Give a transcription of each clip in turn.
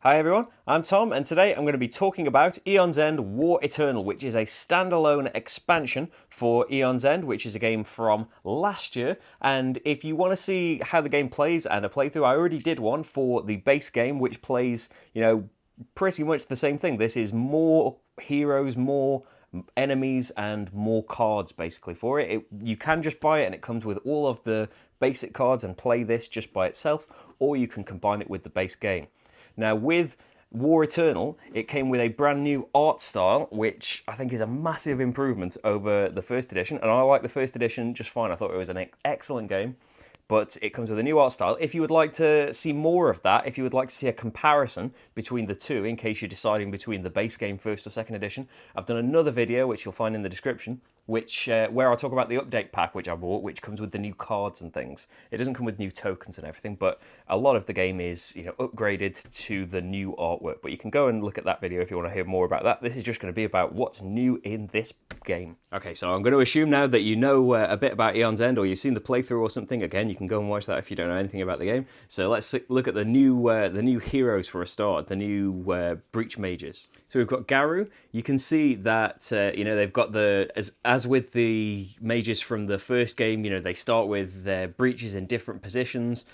Hi everyone, I'm Tom, and today I'm going to be talking about Aeon's End War Eternal, which is a standalone expansion for Aeon's End, which is a game from last year. And if you want to see how the game plays and a playthrough, I already did one for the base game, which plays, pretty much the same thing. This is more heroes, more enemies, and more cards basically for it. You can just buy it and it comes with all of the basic cards and play this just by itself, or you can combine it with the base game. Now, with War Eternal, it came with a brand new art style, which I think is a massive improvement over the first edition. And I like the first edition just fine. I thought it was an excellent game, but it comes with a new art style. If you would like to see more of that, if you would like to see a comparison between the two, in case you're deciding between the base game first or second edition, I've done another video, which you'll find in the description, where I talk about the update pack which I bought, which comes with the new cards and things. It doesn't come with new tokens and everything, but a lot of the game is upgraded to the new artwork. But you can go and look at that video if you want to hear more about that. This is just going to be about what's new in this game. Okay, so I'm going to assume now that you know a bit about Aeon's End, or you've seen the playthrough or something. Again, you can go and watch that if you don't know anything about the game. So let's look at the new heroes for a start, the new breach mages. So we've got Garou. You can see that they've got as with the mages from the first game, they start with their breaches in different positions.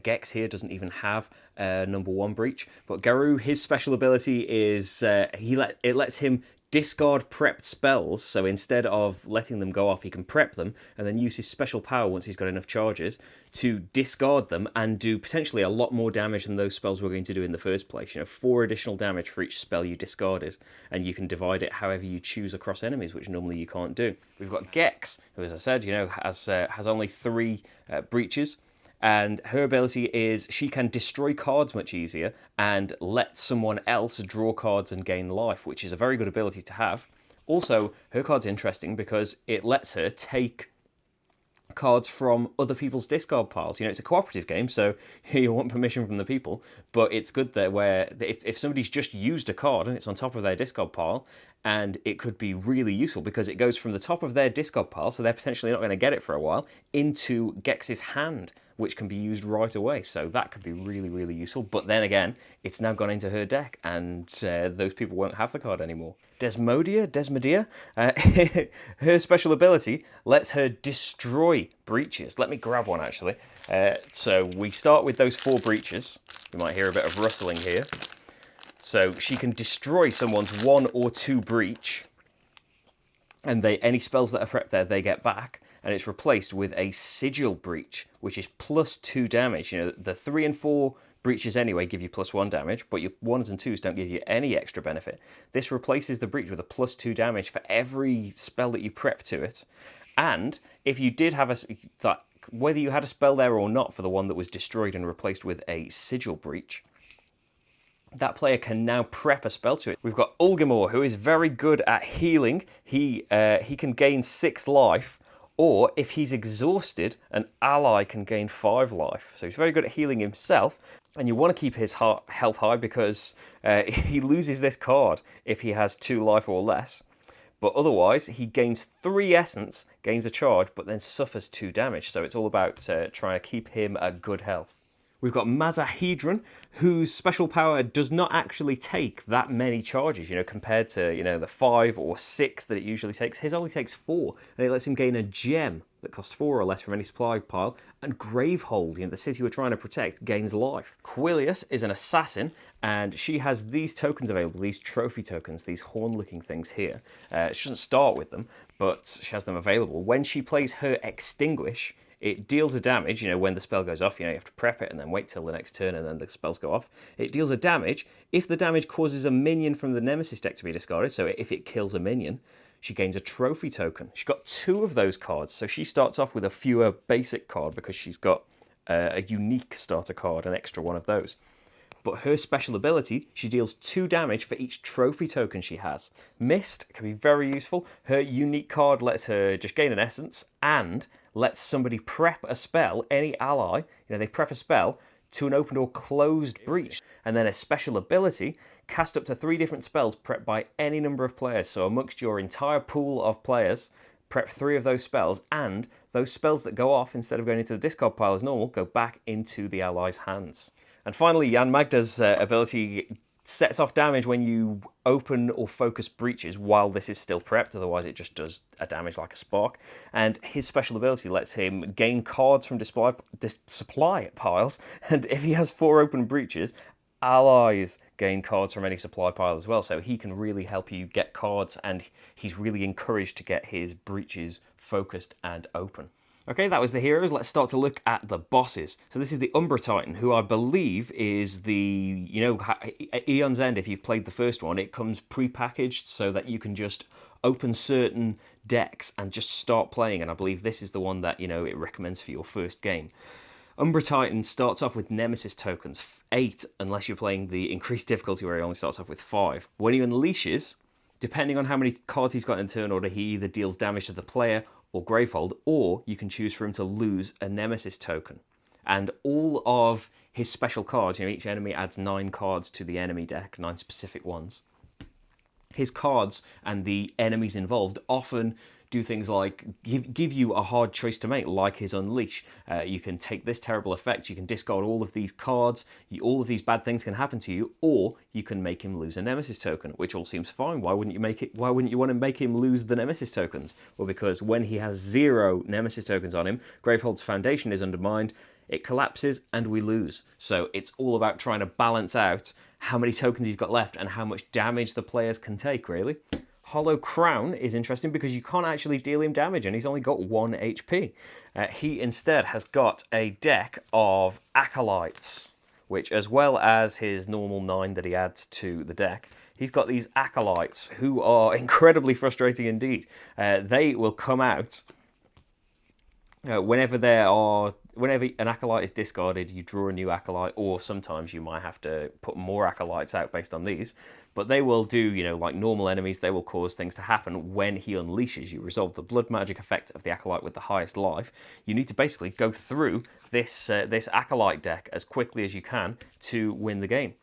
Gex here doesn't even have number 1 breach, but Garou, his special ability is it lets him discard prepped spells. So instead of letting them go off, he can prep them and then use his special power once he's got enough charges to discard them and do potentially a lot more damage than those spells were going to do in the first place. 4 additional damage for each spell you discarded, and you can divide it however you choose across enemies, which normally you can't do. We've got Gex, who, as I said, has only 3 breaches. And her ability is she can destroy cards much easier and let someone else draw cards and gain life, which is a very good ability to have. Also, her card's interesting because it lets her take cards from other people's discard piles. It's a cooperative game, so you want permission from the people, but it's good there where if somebody's just used a card and it's on top of their discard pile, and it could be really useful because it goes from the top of their discard pile, so they're potentially not going to get it for a while, into Gex's hand, which can be used right away. So that could be really, really useful. But then again, it's now gone into her deck, and those people won't have the card anymore. Desmodea, her special ability lets her destroy breaches. Let me grab one, actually. So we start with those 4 breaches. You might hear a bit of rustling here. So she can destroy someone's 1 or 2 breach, and any spells that are prepped there, they get back. And it's replaced with a sigil breach, which is +2 damage. The 3 and 4 breaches anyway give you +1 damage, but your 1s and 2s don't give you any extra benefit. This replaces the breach with a +2 damage for every spell that you prep to it. And if you did have whether you had a spell there or not for the one that was destroyed and replaced with a sigil breach, that player can now prep a spell to it. We've got Ulgamore, who is very good at healing. He can gain 6 life, or if he's exhausted, an ally can gain 5 life. So he's very good at healing himself, and you want to keep his health high because he loses this card if he has 2 life or less. But otherwise, he gains 3 essence, gains a charge, but then suffers 2 damage. So it's all about trying to keep him at good health. We've got Mazahedron, whose special power does not actually take that many charges, compared to, the 5 or 6 that it usually takes. His only takes 4, and it lets him gain a gem that costs 4 or less from any supply pile, and Gravehold, the city we're trying to protect, gains life. Quilius is an assassin, and she has these tokens available, these trophy tokens, these horn-looking things here. She doesn't start with them, but she has them available. When she plays her Extinguish, it deals a damage, when the spell goes off, you have to prep it and then wait till the next turn and then the spells go off. It deals a damage if the damage causes a minion from the Nemesis deck to be discarded, so if it kills a minion, she gains a trophy token. She's got 2 of those cards, so she starts off with a fewer basic card because she's got a unique starter card, an extra one of those. But her special ability, she deals 2 damage for each trophy token she has. Mist can be very useful. Her unique card lets her just gain an essence and lets somebody prep a spell, any ally, they prep a spell to an opened or closed breach. And then a special ability, cast up to 3 different spells prepped by any number of players. So amongst your entire pool of players, prep 3 of those spells, and those spells that go off instead of going into the discard pile as normal, go back into the ally's hands. And finally, Jan Magda's ability sets off damage when you open or focus breaches while this is still prepped, otherwise it just does a damage like a spark. And his special ability lets him gain cards from supply piles, and if he has 4 open breaches, allies gain cards from any supply pile as well, so he can really help you get cards, and he's really encouraged to get his breaches focused and open. Okay, that was the heroes. Let's start to look at the bosses. So this is the Umbra Titan, who I believe is the, Aeon's End, if you've played the first one, it comes pre-packaged so that you can just open certain decks and just start playing, and I believe this is the one that, it recommends for your first game. Umbra Titan starts off with Nemesis tokens, 8, unless you're playing the increased difficulty where he only starts off with 5. When he unleashes, depending on how many cards he's got in turn order, he either deals damage to the player or Gravehold, or you can choose for him to lose a Nemesis token. And all of his special cards, each enemy adds 9 cards to the enemy deck, 9 specific ones. His cards and the enemies involved often do things like give you a hard choice to make, like his Unleash. You can take this terrible effect, you can discard all of these cards, all of these bad things can happen to you, or you can make him lose a Nemesis token, which all seems fine. Why wouldn't you want to make him lose the Nemesis tokens? Well, because when he has 0 Nemesis tokens on him, Gravehold's foundation is undermined, it collapses, and we lose. So it's all about trying to balance out how many tokens he's got left and how much damage the players can take, really. Hollow Crown is interesting because you can't actually deal him damage, and he's only got 1 HP. He instead has got a deck of Acolytes, which, as well as his normal 9 that he adds to the deck, he's got these Acolytes who are incredibly frustrating indeed. They will come out whenever an Acolyte is discarded, you draw a new Acolyte, or sometimes you might have to put more Acolytes out based on these. But they will do, like normal enemies, they will cause things to happen when he unleashes. You resolve the blood magic effect of the Acolyte with the highest life. You need to basically go through this Acolyte deck as quickly as you can to win the game.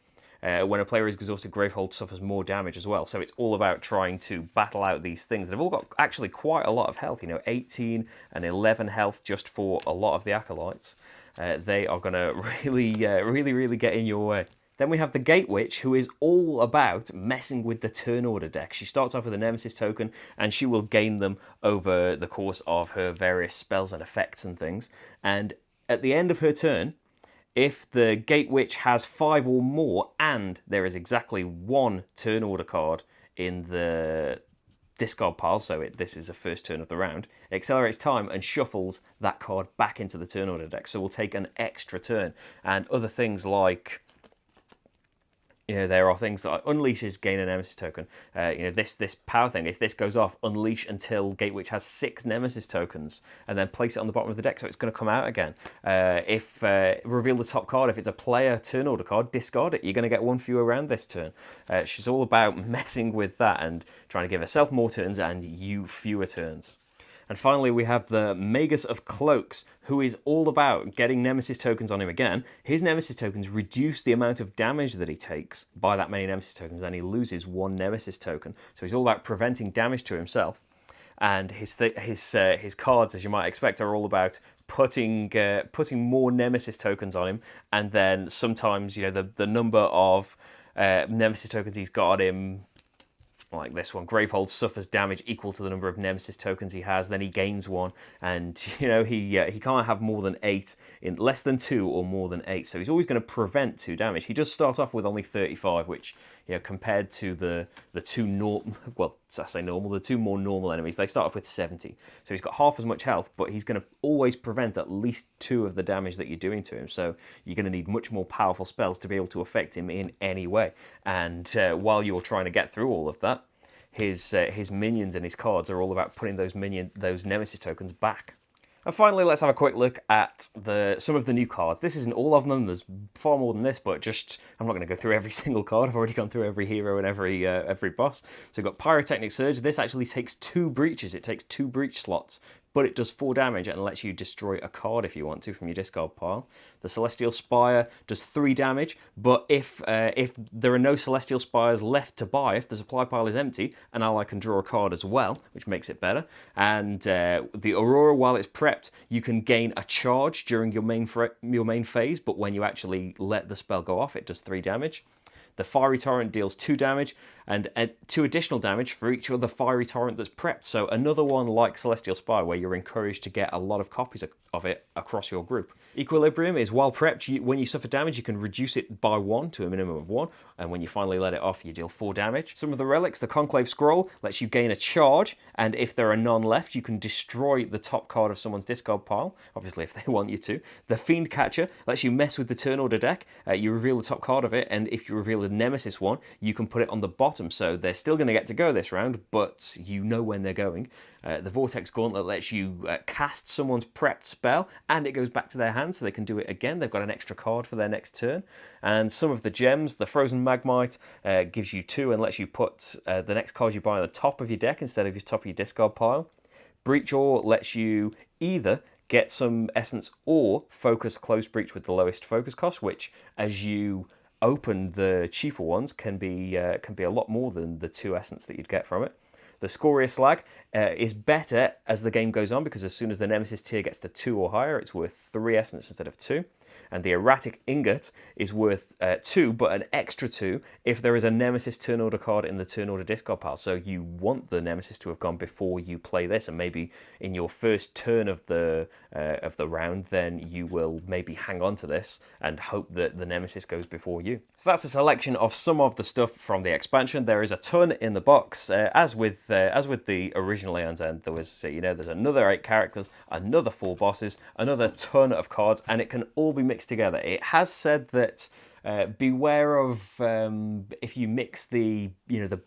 When a player is exhausted, Gravehold suffers more damage as well. So it's all about trying to battle out these things. They've all got actually quite a lot of health, 18 and 11 health just for a lot of the Acolytes. They are going to really get in your way. Then we have the Gate Witch, who is all about messing with the turn order deck. She starts off with a Nemesis token, and she will gain them over the course of her various spells and effects and things. And at the end of her turn, if the Gate Witch has 5 or more, and there is exactly 1 turn order card in the discard pile, so this is the first turn of the round, it accelerates time and shuffles that card back into the turn order deck. So we'll take an extra turn. And other things like, there are things that unleashes gain a Nemesis token. This power thing, if this goes off, unleash until Gate Witch has 6 Nemesis tokens, and then place it on the bottom of the deck so it's going to come out again. If reveal the top card, if it's a player turn order card, discard it. You're going to get 1 fewer round this turn. She's all about messing with that and trying to give herself more turns and you fewer turns. And finally, we have the Magus of Cloaks, who is all about getting Nemesis tokens on him again. His Nemesis tokens reduce the amount of damage that he takes by that many Nemesis tokens, and he loses 1 Nemesis token. So he's all about preventing damage to himself. And his cards, as you might expect, are all about putting more Nemesis tokens on him, and then sometimes, the number of Nemesis tokens he's got on him, like this one, Gravehold suffers damage equal to the number of Nemesis tokens he has, then he gains 1, and he can't have more than 8, in less than 2 or more than 8, so he's always going to prevent 2 damage. He does start off with only 35, which, compared to the two the 2 more normal enemies, they start off with 70, so he's got half as much health, but he's going to always prevent at least 2 of the damage that you're doing to him, so you're going to need much more powerful spells to be able to affect him in any way. And while you're trying to get through all of that, his minions and his cards are all about putting those Nemesis tokens back. And finally, let's have a quick look at some of the new cards. This isn't all of them, there's far more than this, but I'm not going to go through every single card. I've already gone through every hero and every boss. So we've got Pyrotechnic Surge. This actually takes 2 breaches. It takes 2 breach slots but it does 4 damage and lets you destroy a card if you want to from your discard pile. The Celestial Spire does 3 damage, but if there are no Celestial Spires left to buy, if the supply pile is empty, an ally can draw a card as well, which makes it better. And the Aurora, while it's prepped, you can gain a charge during your main phase, but when you actually let the spell go off, it does 3 damage. The Fiery Torrent deals 2 damage and 2 additional damage for each other Fiery Torrent that's prepped. So another one like Celestial Spire where you're encouraged to get a lot of copies of it across your group. Equilibrium is while prepped, when you suffer damage, you can reduce it by 1 to a minimum of 1. And when you finally let it off, you deal 4 damage. Some of the relics, the Conclave Scroll lets you gain a charge. And if there are none left, you can destroy the top card of someone's discard pile. Obviously, if they want you to. The Fiend Catcher lets you mess with the turn order deck. You reveal the top card of it. And if you reveal the Nemesis one, you can put it on the bottom. So they're still going to get to go this round, but you know when they're going. The Vortex Gauntlet lets you cast someone's prepped spell, and it goes back to their hand, so they can do it again. They've got an extra card for their next turn. And some of the gems, the Frozen Magmite gives you 2 and lets you put the next card you buy on the top of your deck instead of your top of your discard pile. Breach Ore lets you either get some essence or focus Close Breach with the lowest focus cost, which, as you open the cheaper ones, can be a lot more than the 2 essence that you'd get from it. The Scoria Slag is better as the game goes on, because as soon as the Nemesis tier gets to 2 or higher, it's worth 3 essence instead of 2. And the Erratic Ingot is worth 2, but an extra 2 if there is a Nemesis turn order card in the turn order discard pile. So you want the Nemesis to have gone before you play this, and maybe in your first turn of the round, then you will maybe hang on to this and hope that the Nemesis goes before you. So that's a selection of some of the stuff from the expansion. There is a ton in the box. As with the original Aeon's End, there was there's another 8 characters, another 4 bosses, another ton of cards, and it can all be mixed together. It has said that beware of if you mix the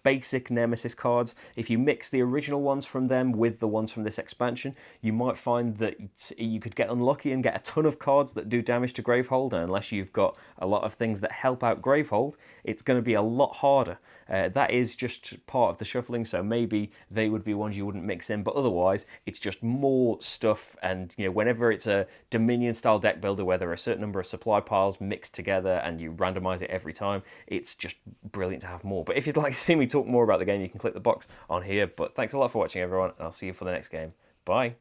basic Nemesis cards, if you mix the original ones from them with the ones from this expansion, you might find that you could get unlucky and get a ton of cards that do damage to Gravehold, and unless you've got a lot of things that help out Gravehold, it's going to be a lot harder. That is just part of the shuffling, so maybe they would be ones you wouldn't mix in, but otherwise it's just more stuff. And whenever it's a Dominion style deck builder where there are a certain number of supply piles mixed together and you randomize it every time, it's just brilliant to have more. But if you'd like to see me talk more about the game, you can click the box on here. But thanks a lot for watching, everyone, and I'll see you for the next game. Bye.